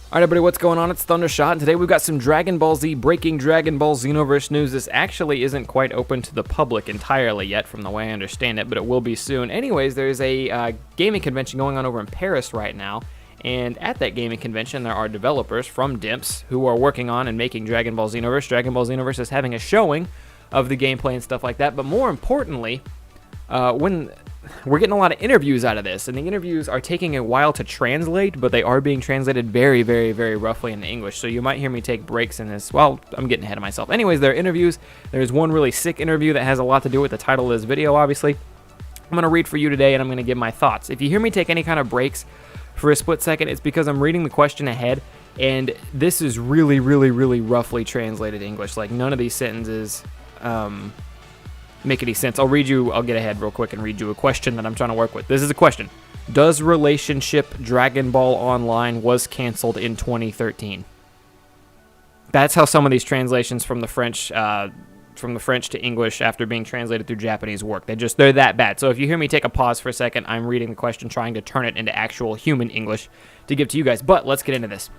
Alright everybody, what's going on? It's Thundershot, and today we've got some Dragon Ball Z breaking Dragon Ball Xenoverse news. This actually isn't quite open to the public entirely yet, from the way I understand it, but it will be soon. Anyways, there's a gaming convention going on over in Paris right now, and at that gaming convention there are developers from DIMPS who are working on and making Dragon Ball Xenoverse. Dragon Ball Xenoverse is having a showing of the gameplay and stuff like that, but more importantly, when we're getting a lot of interviews out of this, and the interviews are taking a while to translate, but they are being translated very, very, very roughly into English, so you might hear me take breaks in this. Well, I'm getting ahead of myself. Anyways, there are interviews. There's one really sick interview that has a lot to do with the title of this video, obviously. I'm going to read for you today, and I'm going to give my thoughts. If you hear me take any kind of breaks for a split second, it's because I'm reading the question ahead, and this is really, really, really roughly translated English. Like, none of these sentences make any sense. I'll get ahead real quick and read you a question that I'm trying to work with. This is a question. Does relationship Dragon Ball Online was canceled in 2013? That's how some of these translations from the French to English after being translated through Japanese work. They're that bad. So if you hear me take a pause for a second, I'm reading the question, trying to turn it into actual human English to give to you guys. But let's get into this.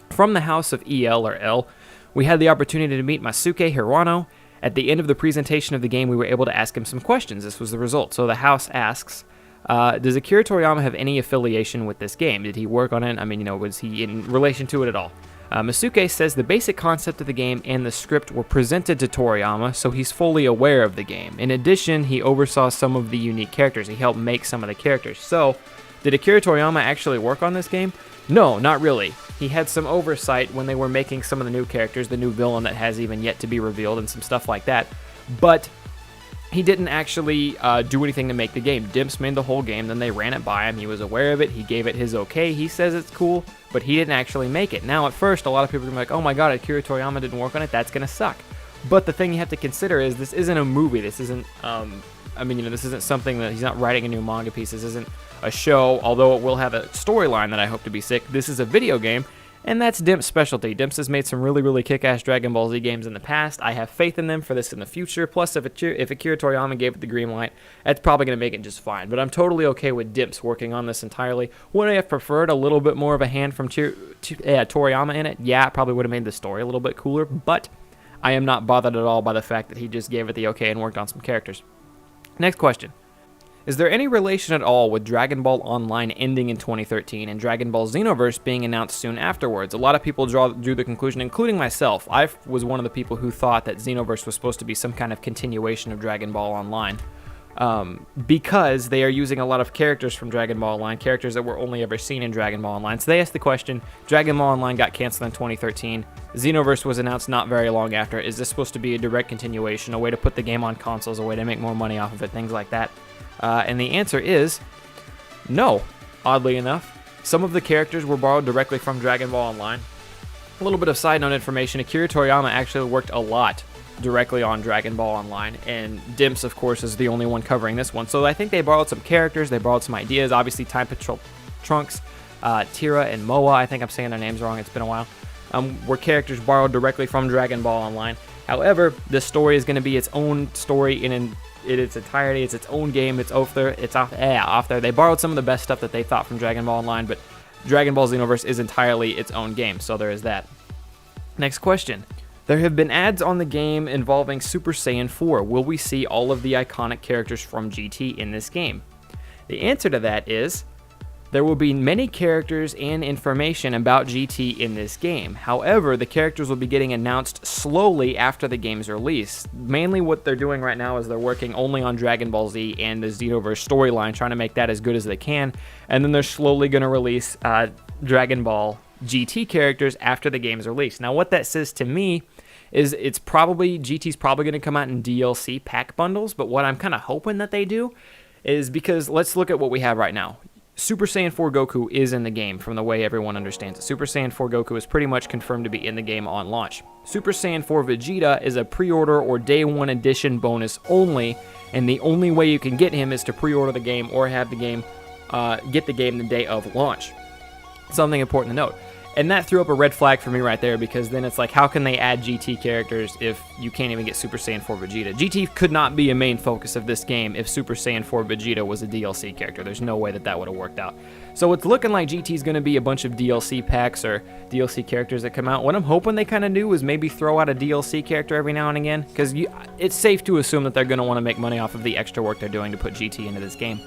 From the house of EL or L, we had the opportunity to meet Masuke Hirano. At the end of the presentation of the game, we were able to ask him some questions. This was the result. So the house asks, does Akira Toriyama have any affiliation with this game? Did he work on it? I mean, was he in relation to it at all? Masuke says the basic concept of the game and the script were presented to Toriyama, so he's fully aware of the game. In addition, he oversaw some of the unique characters. He helped make some of the characters. So, did Akira Toriyama actually work on this game? No, not really. He had some oversight when they were making some of the new characters, the new villain that has even yet to be revealed and some stuff like that, but he didn't actually do anything to make the game. DIMPS made the whole game, then they ran it by him. He was aware of it. He gave it his okay. He says it's cool, but he didn't actually make it. Now, at first, a lot of people are going to be like, oh my god, Akira Toriyama didn't work on it. That's going to suck. But the thing you have to consider is this isn't a movie. This isn't, this isn't something that he's not writing a new manga piece. This isn't a show, although it will have a storyline that I hope to be sick. This is a video game, and that's DIMP's specialty. DIMPS has made some really, really kick-ass Dragon Ball Z games in the past. I have faith in them for this in the future. Plus, if Akira Toriyama gave it the green light, that's probably going to make it just fine. But I'm totally okay with DIMPS working on this entirely. Would I have preferred a little bit more of a hand from Toriyama in it? Yeah, it probably would have made the story a little bit cooler, but I am not bothered at all by the fact that he just gave it the okay and worked on some characters. Next question. Is there any relation at all with Dragon Ball Online ending in 2013 and Dragon Ball Xenoverse being announced soon afterwards? A lot of people drew the conclusion, including myself. I was one of the people who thought that Xenoverse was supposed to be some kind of continuation of Dragon Ball Online, because they are using a lot of characters from Dragon Ball Online, characters that were only ever seen in Dragon Ball Online. So they asked the question, Dragon Ball Online got canceled in 2013. Xenoverse was announced not very long after. Is this supposed to be a direct continuation, a way to put the game on consoles, a way to make more money off of it, things like that? And the answer is no, oddly enough. Some of the characters were borrowed directly from Dragon Ball Online. A little bit of side note information, Akira Toriyama actually worked a lot directly on Dragon Ball Online, and DIMPS, of course, is the only one covering this one. So I think they borrowed some characters, they borrowed some ideas. Obviously, Time Patrol Trunks, Tira, and Moa, I think I'm saying their names wrong, it's been a while, were characters borrowed directly from Dragon Ball Online. However, this story is going to be its own story in its entirety. It's its own game. It's off there. They borrowed some of the best stuff that they thought from Dragon Ball Online, but Dragon Ball Xenoverse is entirely its own game, so there is that. Next question. There have been ads on the game involving Super Saiyan 4. Will we see all of the iconic characters from GT in this game? The answer to that is there will be many characters and information about GT in this game. However, the characters will be getting announced slowly after the game's release. Mainly what they're doing right now is they're working only on Dragon Ball Z and the Xenoverse storyline, trying to make that as good as they can, and then they're slowly going to release Dragon Ball GT characters after the game's release. Now, what that says to me is GT's probably going to come out in DLC pack bundles, but what I'm kind of hoping that they do is, because let's look at what we have right now. Super Saiyan 4 Goku is in the game from the way everyone understands it. Super Saiyan 4 Goku is pretty much confirmed to be in the game on launch. Super Saiyan 4 Vegeta is a pre-order or day one edition bonus only, and the only way you can get him is to pre-order the game or have the game, get the game the day of launch. Something important to note. And that threw up a red flag for me right there, because then it's like, how can they add GT characters if you can't even get Super Saiyan 4 Vegeta? GT could not be a main focus of this game if Super Saiyan 4 Vegeta was a DLC character. There's no way that that would have worked out. So it's looking like GT is going to be a bunch of DLC packs or DLC characters that come out. What I'm hoping they kind of do is maybe throw out a DLC character every now and again, because it's safe to assume that they're going to want to make money off of the extra work they're doing to put GT into this game.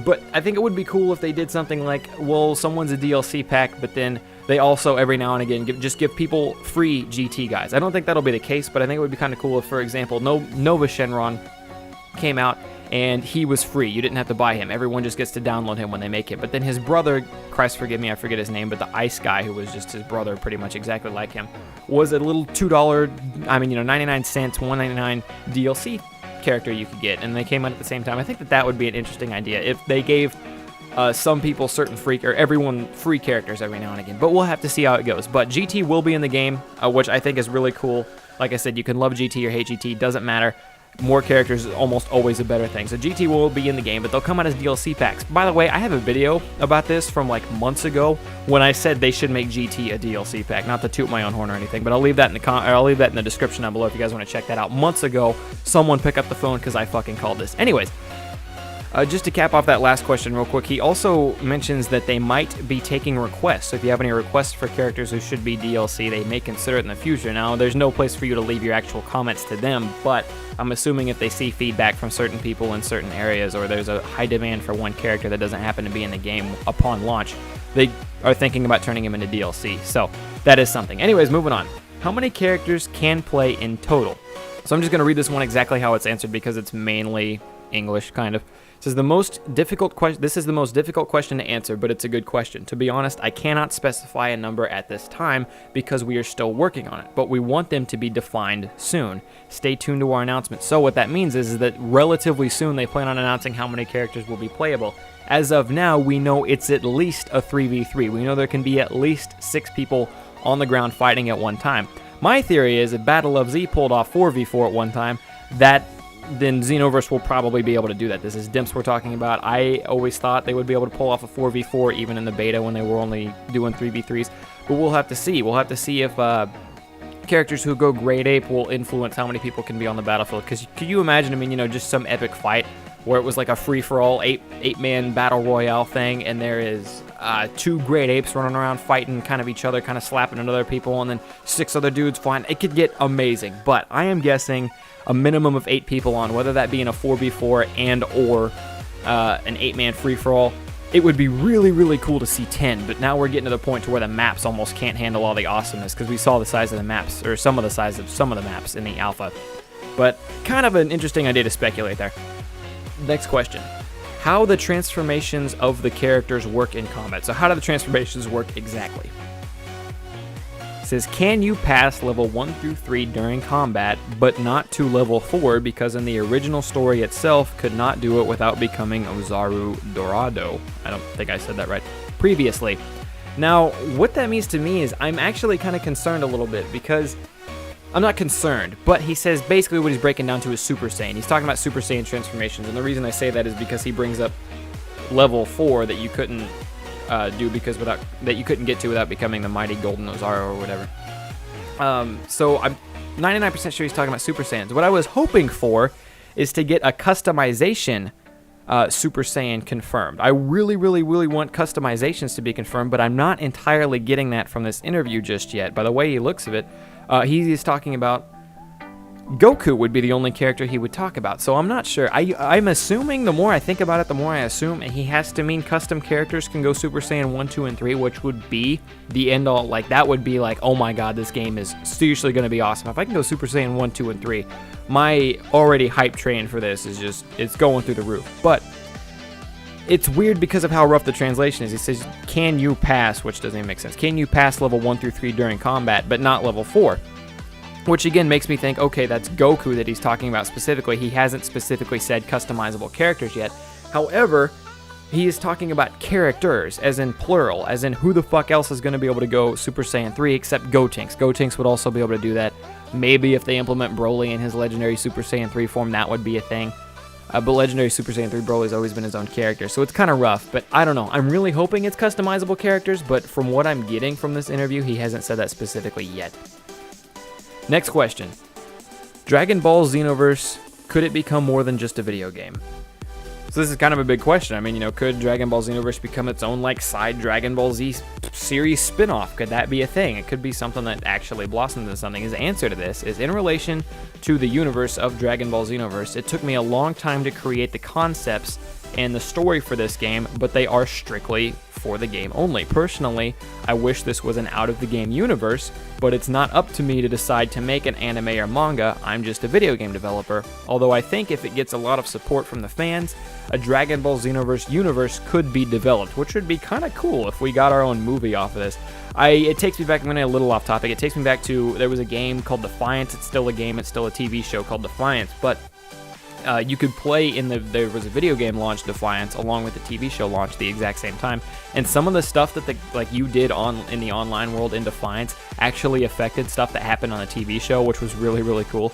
But I think it would be cool if they did something like, well, someone's a DLC pack, but then they also every now and again just give people free GT guys. I don't think that'll be the case, but I think it would be kind of cool if, for example, Nova Shenron came out and he was free. You didn't have to buy him. Everyone just gets to download him when they make it. But then his brother, Christ forgive me, I forget his name, but the ice guy, who was just his brother pretty much exactly like him, was a little $2, 99 cents, $1.99 DLC character you could get, and they came out at the same time. I think that would be an interesting idea if they gave some people certain everyone free characters every now and again. But we'll have to see how it goes. But GT will be in the game, which I think is really cool. Like I said, you can love GT or hate GT, doesn't matter. More characters is almost always a better thing. So GT will be in the game, but they'll come out as DLC packs. By the way, I have a video about this from like months ago when I said they should make GT a DLC pack. Not to toot my own horn or anything, but I'll leave that in the description down below if you guys want to check that out. Months ago, someone pick up the phone because I fucking called this. Anyways, just to cap off that last question real quick, he also mentions that they might be taking requests. So if you have any requests for characters who should be DLC, they may consider it in the future. Now, there's no place for you to leave your actual comments to them, but I'm assuming if they see feedback from certain people in certain areas, or there's a high demand for one character that doesn't happen to be in the game upon launch, they are thinking about turning him into DLC. So that is something. Anyways, moving on. How many characters can play in total? So I'm just going to read this one exactly how it's answered because it's mainly English, kind of. This is the most difficult question to answer, but it's a good question. To be honest, I cannot specify a number at this time because we are still working on it, but we want them to be defined soon. Stay tuned to our announcement. So what that means is that relatively soon they plan on announcing how many characters will be playable. As of now, we know it's at least a 3v3. We know there can be at least 6 people on the ground fighting at one time. My theory is if Battle of Z pulled off 4v4 at one time, then Xenoverse will probably be able to do that. This is Dimps we're talking about. I always thought they would be able to pull off a 4v4 even in the beta when they were only doing 3v3s, but we'll have to see. We'll have to see if characters who go Great Ape will influence how many people can be on the battlefield, because could you imagine, just some epic fight where it was like a free-for-all 8-man battle royale thing, and there is 2 Great Apes running around fighting kind of each other, kind of slapping into other people, and then 6 other dudes flying. It could get amazing, but I am guessing a minimum of 8 people on, whether that be in a 4v4 and or an 8-man free-for-all. It would be really, really cool to see 10, but now we're getting to the point to where the maps almost can't handle all the awesomeness, because we saw the size of the maps, or some of the size of some of the maps in the alpha. But kind of an interesting idea to speculate there. Next question. How the transformations of the characters work in combat. So how do the transformations work exactly? It says, can you pass level 1 through 3 during combat, but not to level 4 because in the original story itself could not do it without becoming Ozaru Dorado. I don't think I said that right previously. Now, what that means to me is I'm actually kind of concerned a little bit, because I'm not concerned, but he says basically what he's breaking down to is Super Saiyan. He's talking about Super Saiyan transformations, and the reason I say that is because he brings up level 4 that you couldn't that you couldn't get to without becoming the mighty Golden Ozaru or whatever. So I'm 99% sure he's talking about Super Saiyans. What I was hoping for is to get a customization Super Saiyan confirmed. I really, really, really want customizations to be confirmed, but I'm not entirely getting that from this interview just yet. By the way he looks of it, he is talking about Goku would be the only character he would talk about, so I'm not sure. I'm assuming, the more I think about it, the more I assume he has to mean custom characters can go Super Saiyan 1, 2, and 3, which would be the end all. Like, that would be like, oh my god, this game is seriously going to be awesome. If I can go Super Saiyan 1, 2, and 3, my already hype train for this is just, it's going through the roof. But it's weird because of how rough the translation is. He says, can you pass, which doesn't even make sense. Can you pass level 1 through 3 during combat, but not level 4? Which again makes me think, okay, that's Goku that he's talking about specifically. He hasn't specifically said customizable characters yet. However, he is talking about characters, as in plural, as in who the fuck else is going to be able to go Super Saiyan 3 except Gotenks. Gotenks would also be able to do that. Maybe if they implement Broly in his legendary Super Saiyan 3 form, that would be a thing. But Legendary Super Saiyan 3 Broly's always been his own character, so it's kind of rough. But I don't know. I'm really hoping it's customizable characters, but from what I'm getting from this interview, he hasn't said that specifically yet. Next question. Dragon Ball Xenoverse, could it become more than just a video game? So this is kind of a big question. I mean, could Dragon Ball Xenoverse become its own, like, side Dragon Ball Z series spin-off? Could that be a thing? It could be something that actually blossoms into something. His answer to this is, in relation to the universe of Dragon Ball Xenoverse, it took me a long time to create the concepts and the story for this game, but they are strictly for the game only. Personally, I wish this was an out-of-the-game universe, but it's not up to me to decide to make an anime or manga. I'm just a video game developer. Although I think if it gets a lot of support from the fans, a Dragon Ball Xenoverse universe could be developed, which would be kind of cool if we got our own movie off of this. It takes me back, I'm going to a little off topic, it takes me back to, there was a game called Defiance. It's still a game, it's still a TV show called Defiance, but you could play there was a video game launch, Defiance, along with the TV show launch at the exact same time. And some of the stuff that you did in the online world in Defiance actually affected stuff that happened on the TV show, which was really, really cool.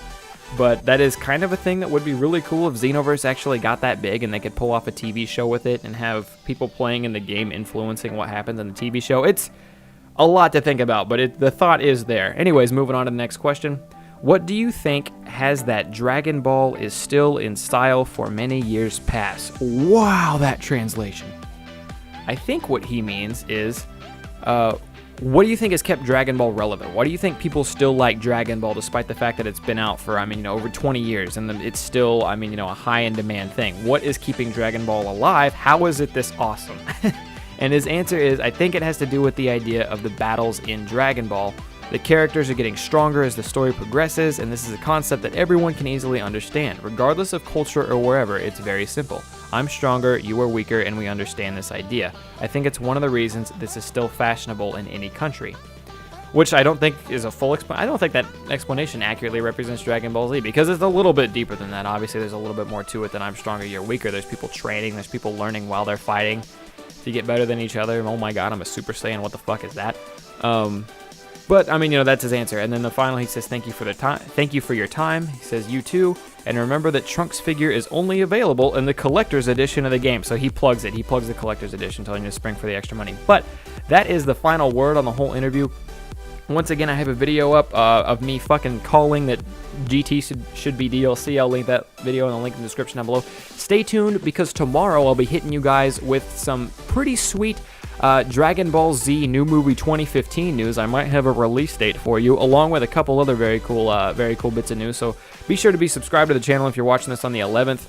But that is kind of a thing that would be really cool if Xenoverse actually got that big and they could pull off a TV show with it and have people playing in the game influencing what happens in the TV show. It's a lot to think about, but the thought is there. Anyways, moving on to the next question. What do you think has that Dragon Ball is still in style for many years past? Wow, that translation. I think what he means is, what do you think has kept Dragon Ball relevant? Why do you think people still like Dragon Ball despite the fact that it's been out for, over 20 years and it's still, a high in demand thing? What is keeping Dragon Ball alive? How is it this awesome? And his answer is, I think it has to do with the idea of the battles in Dragon Ball. The characters are getting stronger as the story progresses, and this is a concept that everyone can easily understand. Regardless of culture or wherever, it's very simple. I'm stronger, you are weaker, and we understand this idea. I think it's one of the reasons this is still fashionable in any country. Which I don't think is a full explanation. I don't think that explanation accurately represents Dragon Ball Z, because it's a little bit deeper than that. Obviously, there's a little bit more to it than I'm stronger, you're weaker. There's people training, there's people learning while they're fighting to get better than each other. Oh my god, I'm a Super Saiyan, what the fuck is that? But, that's his answer. And then the final, he says, thank you for your time. He says, you too. And remember that Trunks' figure is only available in the collector's edition of the game. So he plugs it. He plugs the collector's edition, telling you to spring for the extra money. But that is the final word on the whole interview. Once again, I have a video up of me fucking calling that GT should be DLC. I'll link that video in the link in the description down below. Stay tuned, because tomorrow I'll be hitting you guys with some pretty sweet Dragon Ball Z new movie 2015 news. I might have a release date for you, along with a couple other very cool bits of news. So be sure to be subscribed to the channel if you're watching this on the 11th.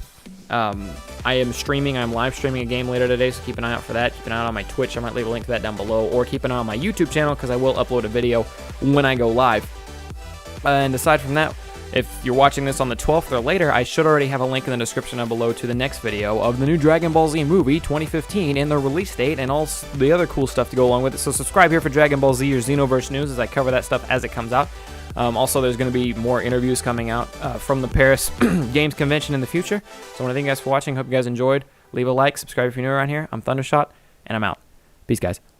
I'm live streaming a game later today, so keep an eye out for that. Keep an eye out on my Twitch. I might leave a link to that down below, or keep an eye on my YouTube channel, because I will upload a video when I go live. And aside from that, if you're watching this on the 12th or later, I should already have a link in the description down below to the next video of the new Dragon Ball Z movie 2015 and the release date and all the other cool stuff to go along with it. So subscribe here for Dragon Ball Z or Xenoverse news as I cover that stuff as it comes out. Also, there's going to be more interviews coming out from the Paris Games Convention in the future. So I want to thank you guys for watching. Hope you guys enjoyed. Leave a like, subscribe if you're new around here. I'm Thundershot, and I'm out. Peace, guys.